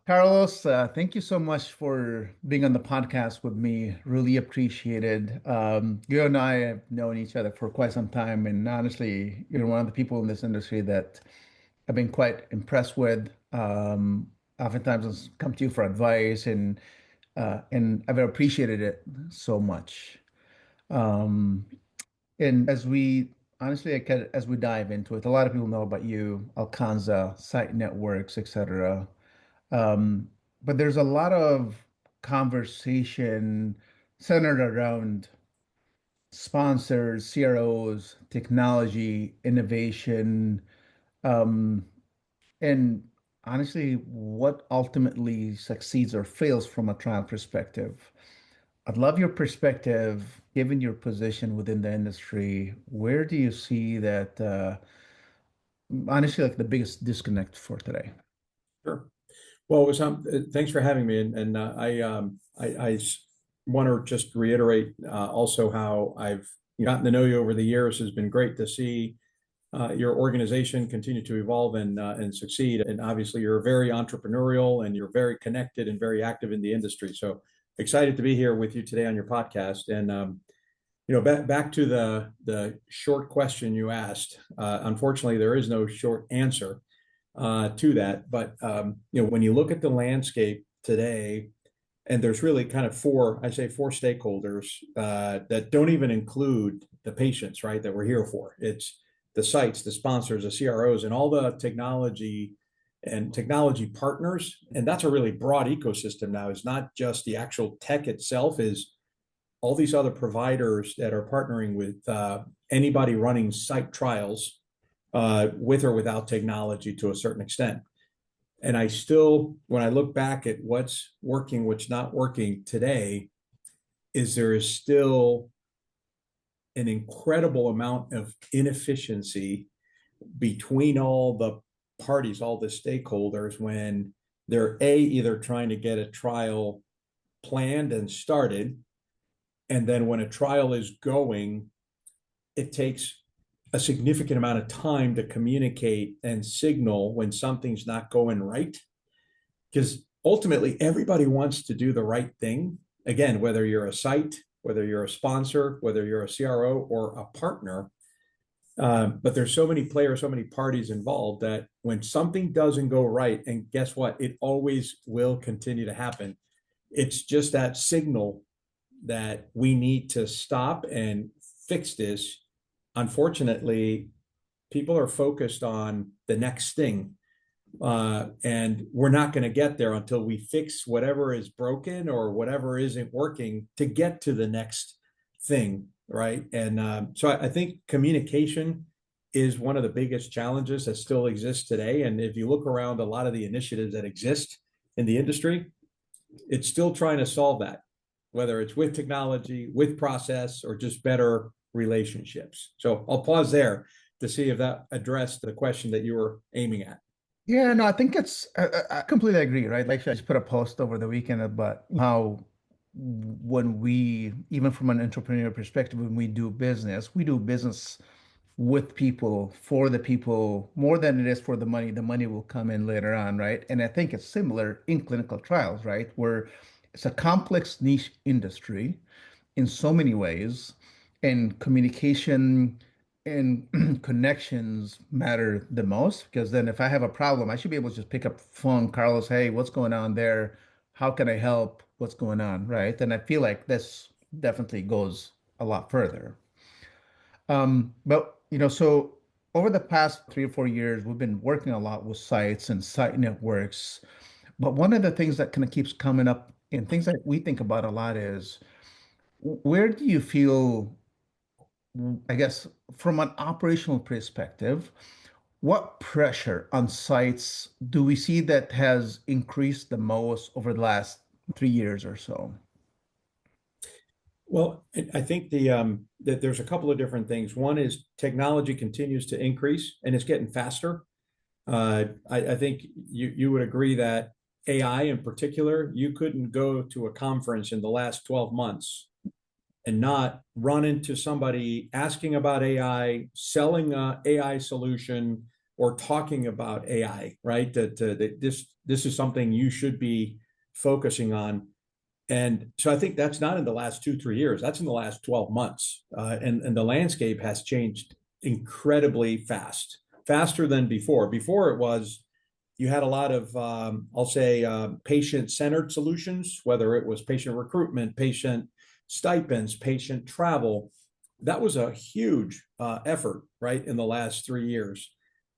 Carlos, thank you so much for being on the podcast with me. Really appreciated. You and I have known each other for quite some time, and honestly, you're one of the people in this industry that I've been quite impressed with. Oftentimes, I come to you for advice, and I've appreciated it so much. Um, and as we honestly, as we dive into it, a lot of people know about you, Alcanza, site networks, etc. Um, but there's a lot of conversation centered around sponsors, CROs, technology, innovation, um, and honestly, what ultimately succeeds or fails from a trial perspective. I'd love your perspective, given your position within the industry. Where do you see that, honestly, like the biggest disconnect for today? Sure. Well, it was, thanks for having me. I want to just reiterate also how I've gotten to know you over the years. Has been great to see your organization continue to evolve and succeed. And obviously, you're very entrepreneurial and you're very connected and very active in the industry. So excited to be here with you today on your podcast. Back to the short question you asked. Unfortunately, there is no short answer to that. But when you look at the landscape today, and there's really kind of I say four stakeholders that don't even include the patients, right? That we're here for. It's the sites, the sponsors, the CROs, and all the technology and technology partners. And that's a really broad ecosystem now. It's not just the actual tech itself, is all these other providers that are partnering with anybody running site trials with or without technology to a certain extent. And I still, when I look back at what's working, what's not working today, is there is still an incredible amount of inefficiency between all the parties, all the stakeholders, when they're either trying to get a trial planned and started, and then when a trial is going, it takes a significant amount of time to communicate and signal when something's not going right. Because ultimately, everybody wants to do the right thing. Again, whether you're a site, whether you're a sponsor, whether you're a CRO or a partner, but there's so many players, so many parties involved that when something doesn't go right, and guess what? It always will continue to happen. It's just that signal that we need to stop and fix this. Unfortunately, people are focused on the next thing. And we're not going to get there until we fix whatever is broken or whatever isn't working to get to the next thing, right? And so I think communication is one of the biggest challenges that still exists today. And if you look around a lot of the initiatives that exist in the industry, it's still trying to solve that, whether it's with technology, with process, or just better relationships. So I'll pause there to see if that addressed the question that you were aiming at. Yeah, no, I think I completely agree, right? Like, I just put a post over the weekend about how when we, even from an entrepreneurial perspective, when we do business with people, for the people, more than it is for the money. The money will come in later on, right? And I think it's similar in clinical trials, right? Where it's a complex niche industry in so many ways, and communication and connections matter the most, because then if I have a problem, I should be able to just pick up the phone, Carlos, hey, what's going on there? How can I help? What's going on, right? And I feel like this definitely goes a lot further. So over the past 3 or 4 years, we've been working a lot with sites and site networks. But one of the things that kind of keeps coming up and things that we think about a lot is, where do you feel, I guess, from an operational perspective, what pressure on sites do we see that has increased the most over the last 3 years or so? Well, I think that there's a couple of different things. One is technology continues to increase and it's getting faster. I think you would agree that AI in particular, you couldn't go to a conference in the last 12 months and not run into somebody asking about AI, selling a AI solution, or talking about AI, right? That this is something you should be focusing on. And so I think that's not in the last 2, 3 years. That's in the last 12 months. And the landscape has changed incredibly fast, faster than before. Before it was, you had a lot of, I'll say, patient-centered solutions, whether it was patient recruitment, patient stipends, patient travel. That was a huge effort, right, in the last 3 years.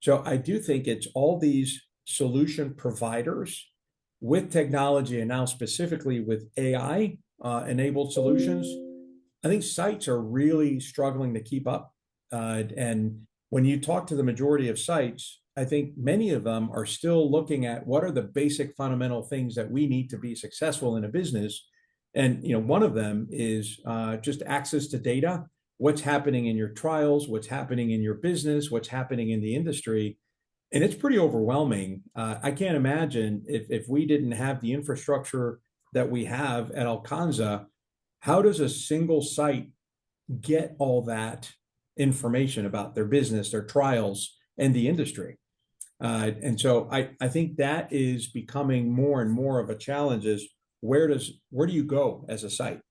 So I do think it's all these solution providers with technology and now specifically with AI enabled solutions. I think sites are really struggling to keep up. And when you talk to the majority of sites, I think many of them are still looking at what are the basic fundamental things that we need to be successful in a business. And one of them is just access to data, what's happening in your trials, what's happening in your business, what's happening in the industry. And it's pretty overwhelming. I can't imagine if we didn't have the infrastructure that we have at Alcanza, how does a single site get all that information about their business, their trials, and the industry? And so I think that is becoming more and more of a challenge is where do you go as a site?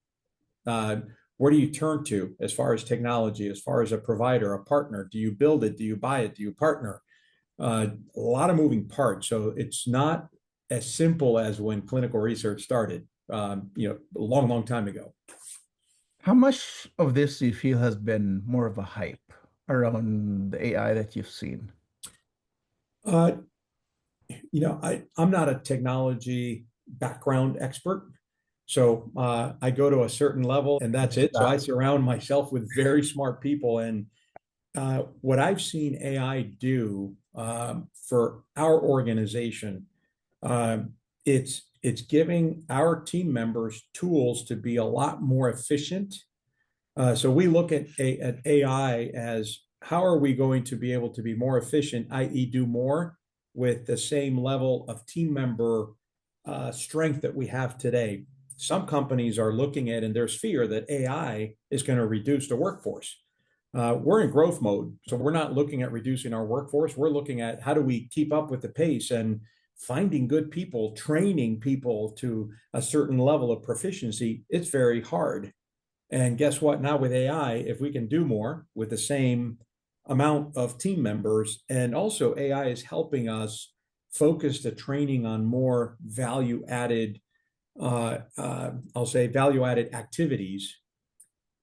Where do you turn to as far as technology, as far as a provider, a partner? Do you build it? Do you buy it? Do you partner? A lot of moving parts. So it's not as simple as when clinical research started, a long, long time ago. How much of this do you feel has been more of a hype around the AI that you've seen? Uh, I'm not a technology background expert. So I go to a certain level and that's it. So I surround myself with very smart people. And what I've seen AI do for our organization, it's giving our team members tools to be a lot more efficient. So we look at AI as how are we going to be able to be more efficient, i.e., do more with the same level of team member strength that we have today. Some companies are looking at, and there's fear that AI is going to reduce the workforce. We're in growth mode, so we're not looking at reducing our workforce. We're looking at how do we keep up with the pace and finding good people, training people to a certain level of proficiency. It's very hard. And guess what? Now with AI, if we can do more with the same amount of team members, and also AI is helping us focus the training on more value-added, I'll say value-added activities.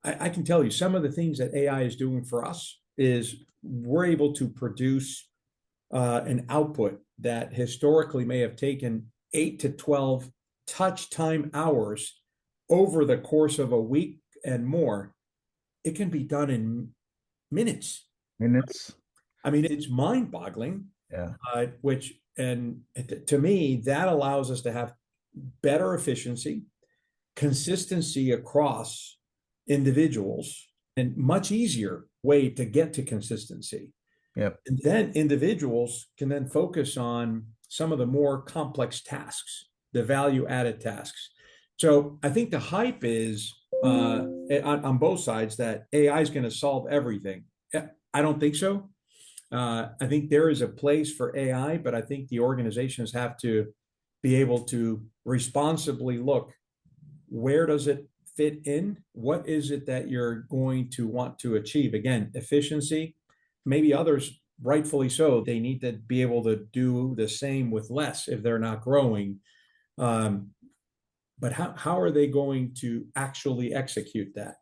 I can tell you some of the things that AI is doing for us is we're able to produce an output that historically may have taken 8 to 12 touch time hours over the course of a week and more. It can be done in minutes. Minutes. I mean, it's mind-boggling. Yeah. And to me, that allows us to have better efficiency, consistency across individuals, and much easier way to get to consistency. Yep. And then individuals can then focus on some of the more complex tasks, the value-added tasks. So I think the hype is on both sides that AI is going to solve everything. I don't think so. I think there is a place for AI, but I think the organizations have to be able to responsibly look, where does it fit in? What is it that you're going to want to achieve? Again, efficiency, maybe others, rightfully so, they need to be able to do the same with less if they're not growing. But how are they going to actually execute that?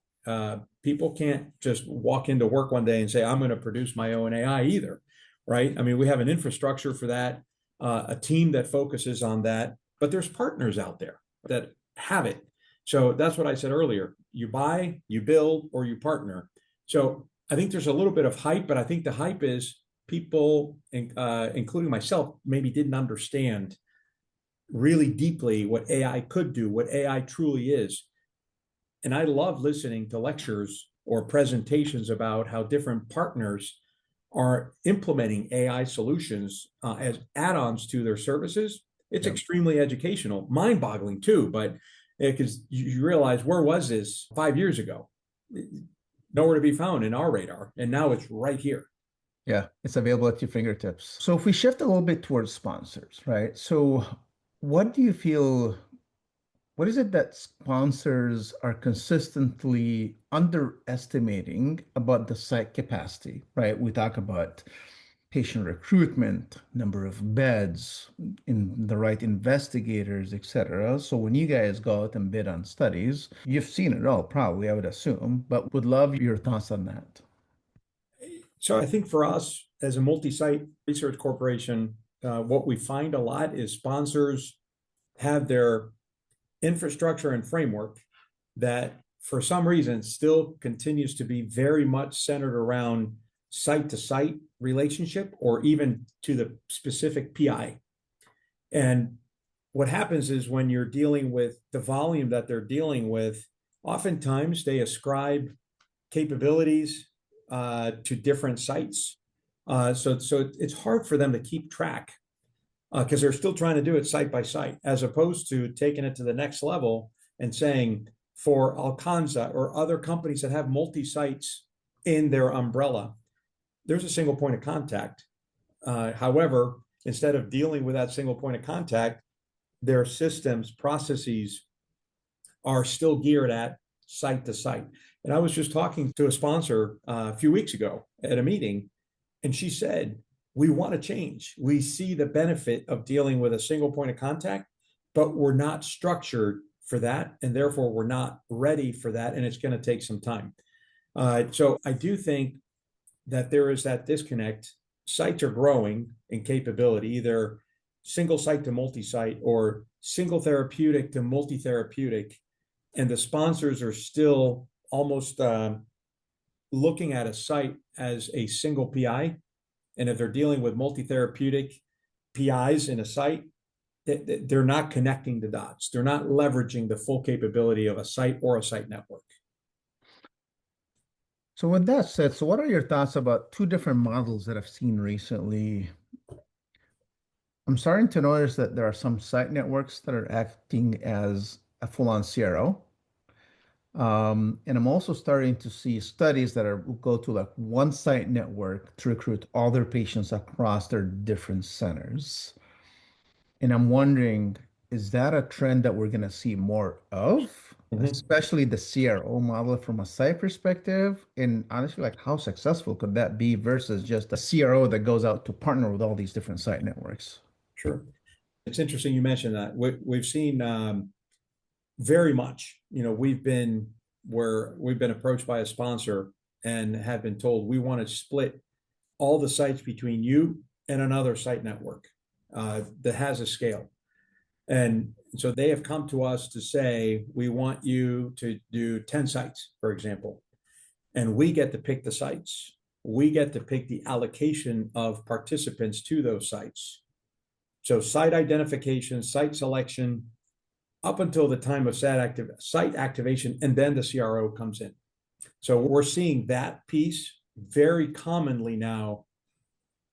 People can't just walk into work one day and say, I'm going to produce my own AI either, right? I mean, we have an infrastructure for that, a team that focuses on that, but there's partners out there that have it. So that's what I said earlier. You buy, you build, or you partner. So I think there's a little bit of hype, but I think the hype is people, including myself, maybe didn't understand really deeply what AI could do, what AI truly is. And I love listening to lectures or presentations about how different partners are implementing AI solutions as add-ons to their services. It's extremely educational, mind-boggling too, but because you realize, where was this 5 years ago? Nowhere to be found in our radar, and now it's right here. Yeah, it's available at your fingertips. So if we shift a little bit towards sponsors, right? So what do you feel, what is it that sponsors are consistently underestimating about the site capacity, right? We talk about patient recruitment, number of beds, in the right investigators, etc. So when you guys go out and bid on studies, you've seen it all, probably, I would assume, but would love your thoughts on that. So I think for us as a multi-site research corporation, what we find a lot is sponsors have their infrastructure and framework that for some reason still continues to be very much centered around site to site relationship or even to the specific PI. And what happens is when you're dealing with the volume that they're dealing with, oftentimes they ascribe capabilities to different sites. So it's hard for them to keep track because they're still trying to do it site by site, as opposed to taking it to the next level and saying for Alcanza or other companies that have multi-sites in their umbrella, there's a single point of contact. However, instead of dealing with that single point of contact, their systems, processes are still geared at site to site. And I was just talking to a sponsor a few weeks ago at a meeting, and she said, we want to change. We see the benefit of dealing with a single point of contact, but we're not structured for that. And therefore, we're not ready for that. And it's going to take some time. So I do think that there is that disconnect. Sites are growing in capability, either single site to multi-site or single therapeutic to multi-therapeutic. And the sponsors are still almost looking at a site as a single PI. And if they're dealing with multi-therapeutic PIs in a site, they're not connecting the dots. They're not leveraging the full capability of a site or a site network. So with that said, so what are your thoughts about two different models that I've seen recently? I'm starting to notice that there are some site networks that are acting as a full-on CRO. And I'm also starting to see studies that are go to like one site network to recruit all their patients across their different centers. And I'm wondering, is that a trend that we're going to see more of, Mm-hmm. especially the CRO model from a site perspective? And honestly, like how successful could that be versus just a CRO that goes out to partner with all these different site networks? Sure. It's interesting you mentioned that. We've seen very much, we've been approached by a sponsor and have been told we want to split all the sites between you and another site network that has a scale. And so they have come to us to say, we want you to do 10 sites, for example, and we get to pick the sites. We get to pick the allocation of participants to those sites. So site identification, site selection, up until the time of site activation, and then the CRO comes in. So we're seeing that piece very commonly now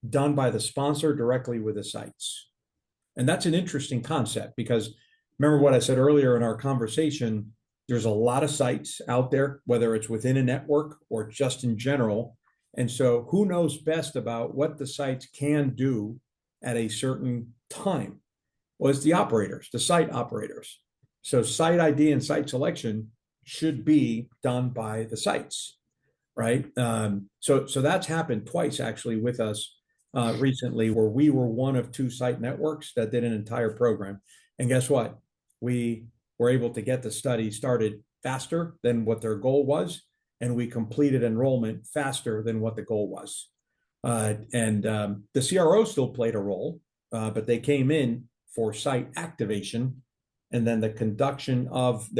done by the sponsor directly with the sites. And that's an interesting concept because remember what I said earlier in our conversation, there's a lot of sites out there, whether it's within a network or just in general. And so who knows best about what the sites can do at a certain time? Well, it's the operators, the site operators. So site ID and site selection should be done by the sites, right? So that's happened twice actually with us recently, where we were one of two site networks that did an entire program. And guess what? We were able to get the study started faster than what their goal was, and we completed enrollment faster than what the goal was. The CRO still played a role, but they came in for site activation, and then the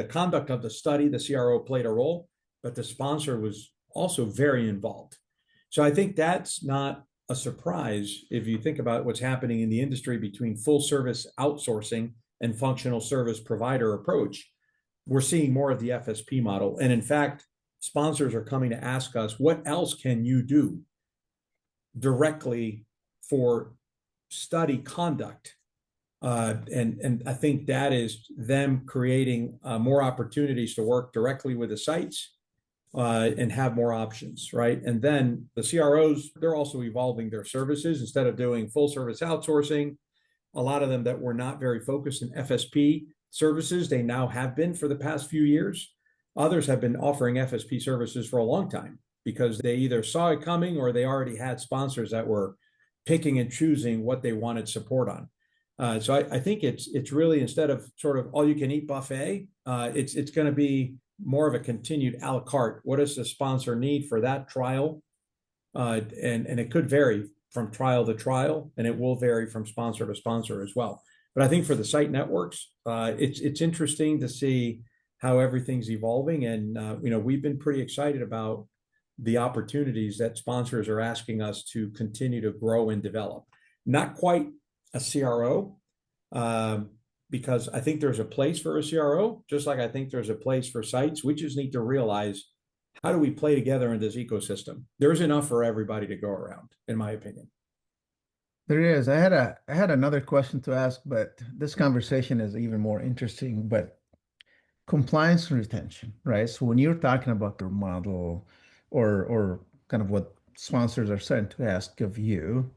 conduct of the study, the CRO played a role, but the sponsor was also very involved. So I think that's not a surprise if you think about what's happening in the industry between full service outsourcing and functional service provider approach. We're seeing more of the FSP model. And in fact, sponsors are coming to ask us, what else can you do directly for study conduct? And I think that is them creating more opportunities to work directly with the sites and have more options, right? And then the CROs, they're also evolving their services. Instead of doing full service outsourcing, a lot of them that were not very focused in FSP services, they now have been for the past few years. Others have been offering FSP services for a long time because they either saw it coming or they already had sponsors that were picking and choosing what they wanted support on. So I think it's really, instead of sort of all you can eat buffet, it's going to be more of a continued a la carte. What does the sponsor need for that trial? And it could vary from trial to trial, and it will vary from sponsor to sponsor as well. But I think for the site networks, it's interesting to see how everything's evolving, and we've been pretty excited about the opportunities that sponsors are asking us to continue to grow and develop. Not quite a CRO, because I think there's a place for a CRO, just like I think there's a place for sites. We just need to realize, how do we play together in this ecosystem? There's enough for everybody to go around, in my opinion. There is. I had another question to ask, but this conversation is even more interesting. But compliance and retention, right? So when you're talking about your model or kind of what sponsors are starting to ask of you,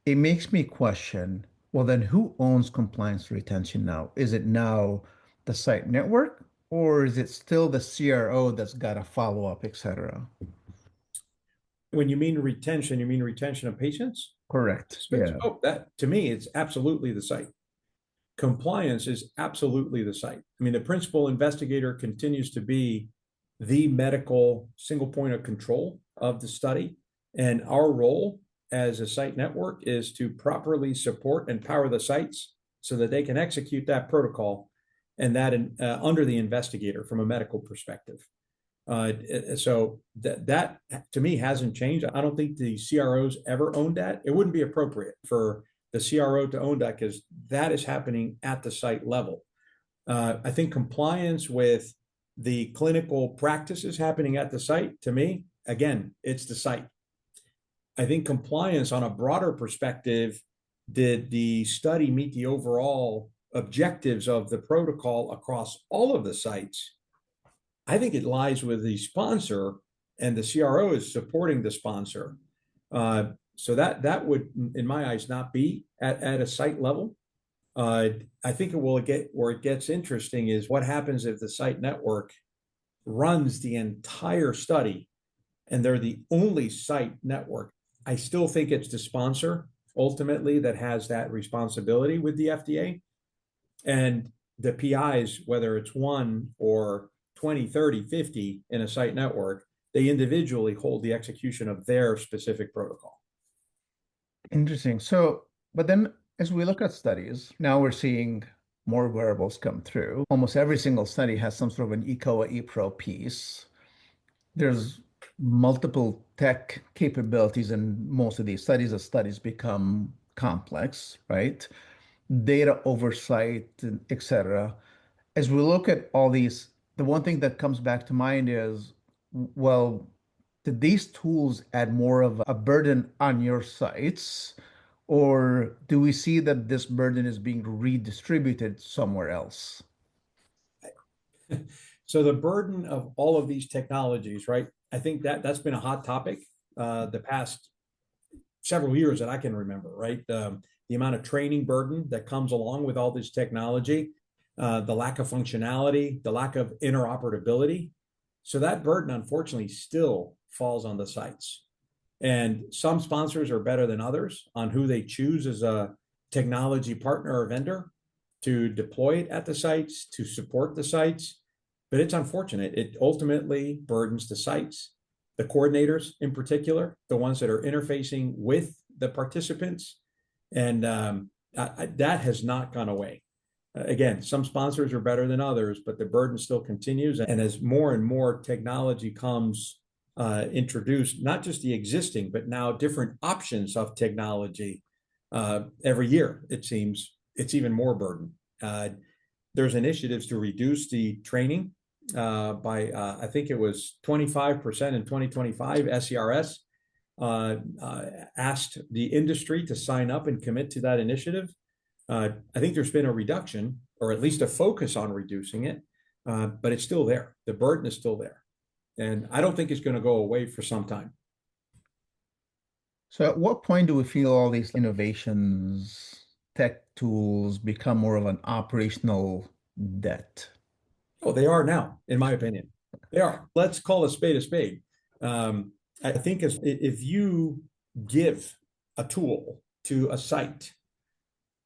it makes me question, well, then who owns compliance retention now? Is it now the site network, or is it still the CRO that's got to follow up, et cetera? When you mean retention of patients? Correct. Yeah. Oh, that to me, it's absolutely the site. Compliance is absolutely the site. I mean, the principal investigator continues to be the medical single point of control of the study. And our role as a site network is to properly support and power the sites so that they can execute that protocol, and that under the investigator from a medical perspective. So that to me hasn't changed. I don't think the CROs ever owned that. It wouldn't be appropriate for the CRO to own that, because that is happening at the site level. I think compliance with the clinical practices happening at the site, to me, again, it's the site. I think compliance on a broader perspective, did the study meet the overall objectives of the protocol across all of the sites? I think it lies with the sponsor, and the CRO is supporting the sponsor. So that would, in my eyes, not be at a site level. I think it will get where it gets interesting is what happens if the site network runs the entire study and they're the only site network. I still think it's the sponsor ultimately that has that responsibility with the FDA, and the PIs, whether it's one or 20, 30, 50 in a site network, they individually hold the execution of their specific protocol. Interesting. So, but then as we look at studies, now we're seeing more wearables come through. Almost every single study has some sort of an eCOA ePro piece. There's multiple tech capabilities in most of these studies as studies become complex, right? Data oversight, et cetera. As we look at all these, the one thing that comes back to mind is, well, did these tools add more of a burden on your sites, or do we see that this burden is being redistributed somewhere else? So the burden of all of these technologies, right? I think that's been a hot topic the past several years that I can remember, right? The amount of training burden that comes along with all this technology, the lack of functionality, the lack of interoperability. So that burden, unfortunately, still falls on the sites. And some sponsors are better than others on who they choose as a technology partner or vendor to deploy it at the sites, to support the sites. But it's unfortunate. It ultimately burdens the sites, the coordinators in particular, the ones that are interfacing with the participants. And that has not gone away. Again, some sponsors are better than others, but the burden still continues. And as more and more technology comes introduced, not just the existing, but now different options of technology every year, it seems it's even more burden. There's initiatives to reduce the training by, I think it was 25% in 2025. SERS asked the industry to sign up and commit to that initiative. I think there's been a reduction, or at least a focus on reducing it, but it's still there. The burden is still there. And I don't think it's going to go away for some time. So at what point do we feel all these innovations, tech tools become more of an operational debt? Oh, they are now, in my opinion. They are. Let's call a spade a spade. Um, I think if you give a tool to a site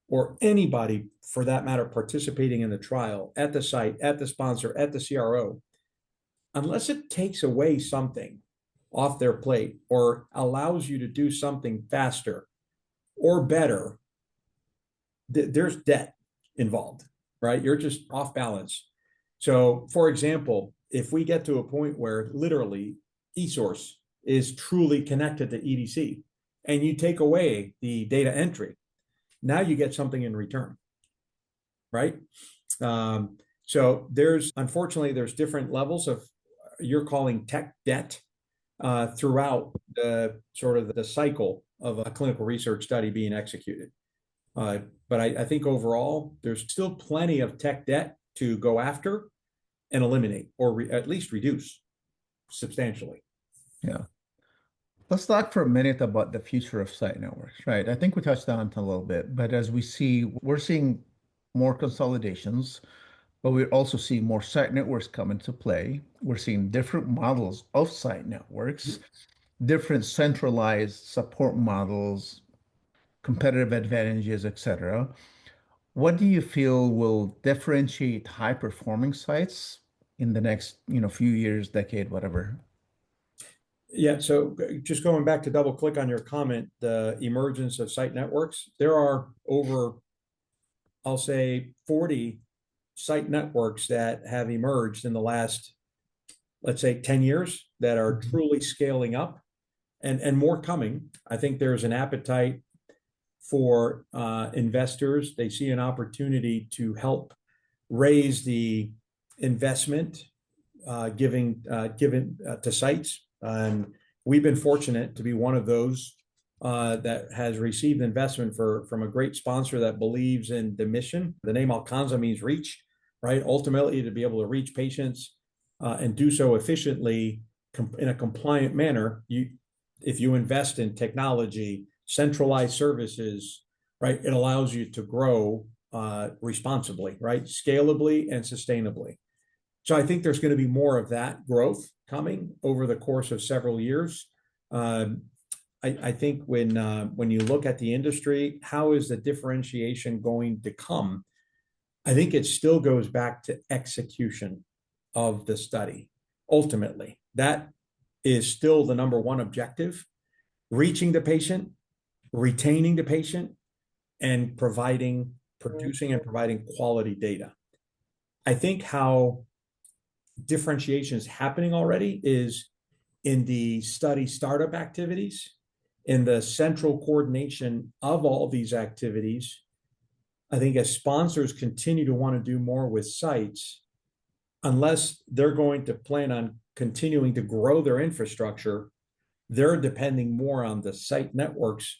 or anybody for that matter participating in the trial at the site, at the sponsor, at the CRO, unless it takes away something off their plate or allows you to do something faster or better, there's debt involved, right? You're just off balance. So, for example, if we get to a point where literally eSource is truly connected to EDC and you take away the data entry, now you get something in return, right? So unfortunately there's different levels of you're calling tech debt throughout the sort of the cycle of a clinical research study being executed. But I think overall, there's still plenty of tech debt to go after and eliminate, or at least reduce substantially. Yeah. Let's talk for a minute about the future of site networks, right? I think we touched on it a little bit, but as we're seeing more consolidations, but we're also seeing more site networks come into play. We're seeing different models of site networks, different centralized support models, competitive advantages, etc. What do you feel will differentiate high-performing sites in the next, few years, decade, whatever? Yeah, so just going back to double click on your comment, the emergence of site networks, there are over, I'll say, 40 site networks that have emerged in the last, let's say, 10 years that are Mhm. truly scaling up and more coming. I think there's an appetite for investors. They see an opportunity to help raise the investment given to sites. And we've been fortunate to be one of those that has received investment from a great sponsor that believes in the mission. The name Alcanza means reach, right? Ultimately, to be able to reach patients and do so efficiently in a compliant manner, if you invest in technology, centralized services, right, it allows you to grow responsibly, right, scalably and sustainably. So I think there's going to be more of that growth coming over the course of several years. Um, I think when you look at the industry, how is the differentiation going to come? I think it still goes back to execution of the study. Ultimately, that is still the number one objective: reaching the patient, retaining the patient, and producing and providing quality data. I think how differentiation is happening already is in the study startup activities, in the central coordination of all these activities. I think as sponsors continue to want to do more with sites, unless they're going to plan on continuing to grow their infrastructure, they're depending more on the site networks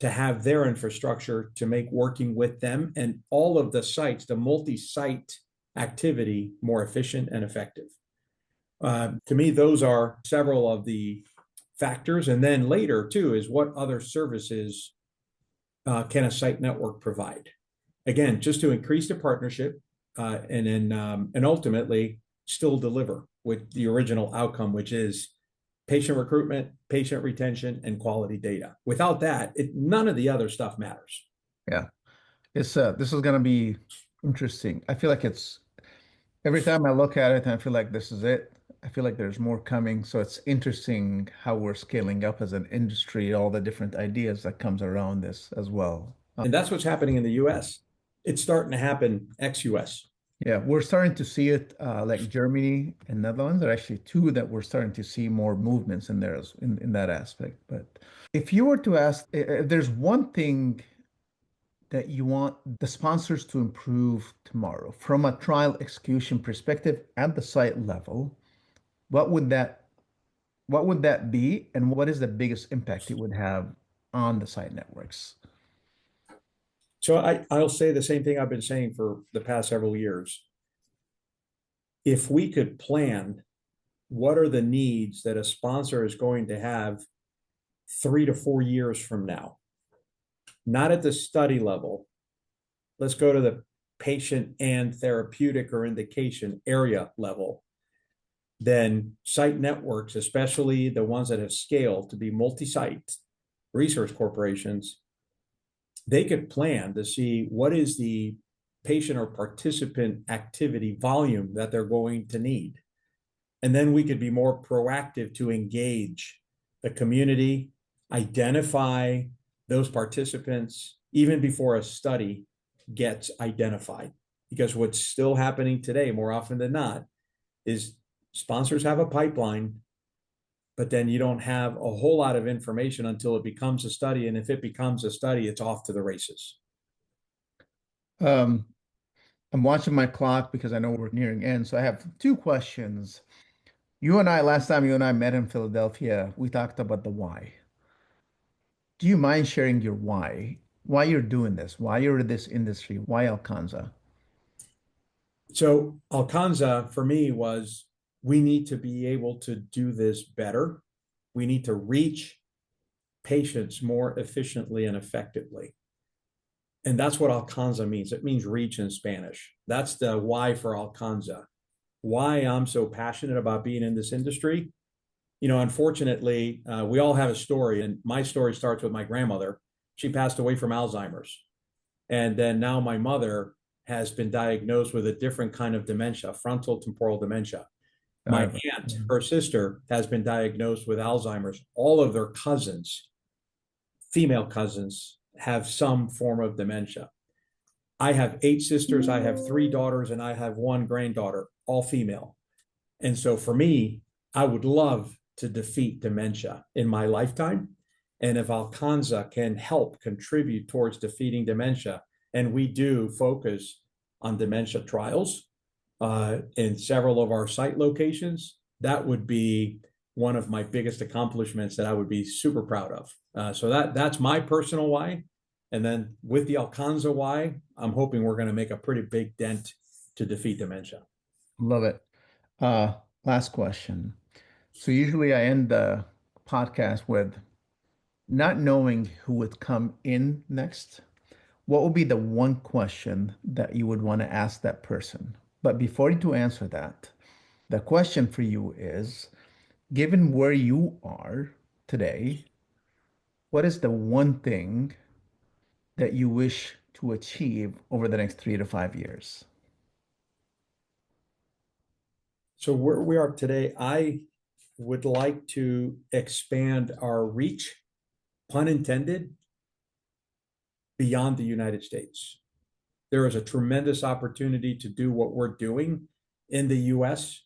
to have their infrastructure to make working with them and all of the sites, the multi-site activity, more efficient and effective. To me, those are several of the factors. And then later, too, is what other services can a site network provide? Again, just to increase the partnership and ultimately still deliver with the original outcome, which is patient recruitment, patient retention, and quality data. Without that, none of the other stuff matters. Yeah. This is gonna be interesting. I feel like it's every time I look at it and I feel like this is it. I feel like there's more coming. So it's interesting how we're scaling up as an industry, all the different ideas that comes around this as well. And that's what's happening in the US. It's starting to happen ex-US. Yeah, we're starting to see it like Germany and Netherlands are actually two that we're starting to see more movements in there in that aspect. But if you were to ask, if there's one thing that you want the sponsors to improve tomorrow from a trial execution perspective at the site level, what would that be, and what is the biggest impact it would have on the site networks? So I'll say the same thing I've been saying for the past several years. If we could plan what are the needs that a sponsor is going to have 3 to 4 years from now? Not at the study level. Let's go to the patient and therapeutic or indication area level. Then site networks, especially the ones that have scaled to be multi-site research corporations, they could plan to see what is the patient or participant activity volume that they're going to need. And then we could be more proactive to engage the community, identify those participants even before a study gets identified. Because what's still happening today, more often than not, is sponsors have a pipeline, but then you don't have a whole lot of information until it becomes a study. And if it becomes a study, it's off to the races. Um, I'm watching my clock because I know we're nearing end. So I have two questions. Last time you and I met in Philadelphia, we talked about the why. Do you mind sharing your why? Why you're doing this? Why you're in this industry? Why Alcanza? So Alcanza for me was, we need to be able to do this better. We need to reach patients more efficiently and effectively. And that's what Alcanza means. It means reach in Spanish. That's the why for Alcanza. Why I'm so passionate about being in this industry. Unfortunately, we all have a story, and my story starts with my grandmother. She passed away from Alzheimer's. And then now my mother has been diagnosed with a different kind of dementia, frontal temporal dementia. My Uh, aunt, her sister, has been diagnosed with Alzheimer's. All of their cousins, female cousins, have some form of dementia. I have 8 sisters, I have 3 daughters, and I have 1 granddaughter, all female. And so for me, I would love to defeat dementia in my lifetime. And if Alcanza can help contribute towards defeating dementia, and we do focus on dementia trials in several of our site locations, that would be one of my biggest accomplishments that I would be super proud of. So that's my personal why. And then with the Alcanza why, I'm hoping we're going to make a pretty big dent to defeat dementia. love it. Uh, Last question. So usually I end the podcast with not knowing who would come in next. What would be the one question that you would want to ask that person? But before you to answer that, the question for you is, given where you are today, what is the one thing that you wish to achieve over the next 3 to 5 years? So where we are today, I would like to expand our reach, pun intended, beyond the United States. There is a tremendous opportunity to do what we're doing in the US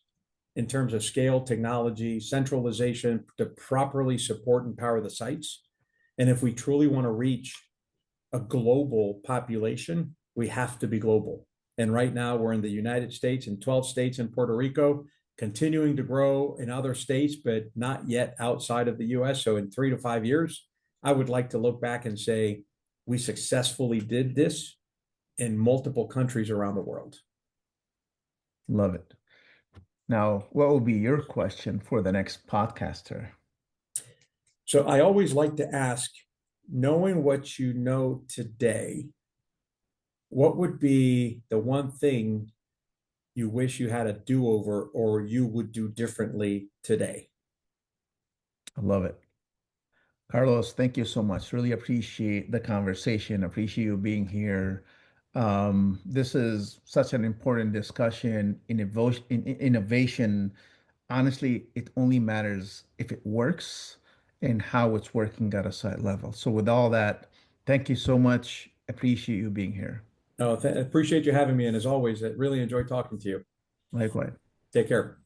in terms of scale, technology, centralization to properly support and power the sites. And if we truly want to reach a global population, we have to be global. And right now we're in the United States and 12 states in Puerto Rico, continuing to grow in other states, but not yet outside of the US. So in 3 to 5 years, I would like to look back and say, we successfully did this in multiple countries around the world. Love it. Now, what will be your question for the next podcaster? So I always like to ask, knowing what you know today, what would be the one thing you wish you had a do-over or you would do differently today? I love it. Carlos, thank you so much. Really appreciate the conversation. Appreciate you being here. This is such an important discussion. Innovation, honestly, it only matters if it works and how it's working at a site level. So, with all that, thank you so much. Appreciate you being here. Appreciate you having me. And as always, I really enjoy talking to you. Likewise. Take care.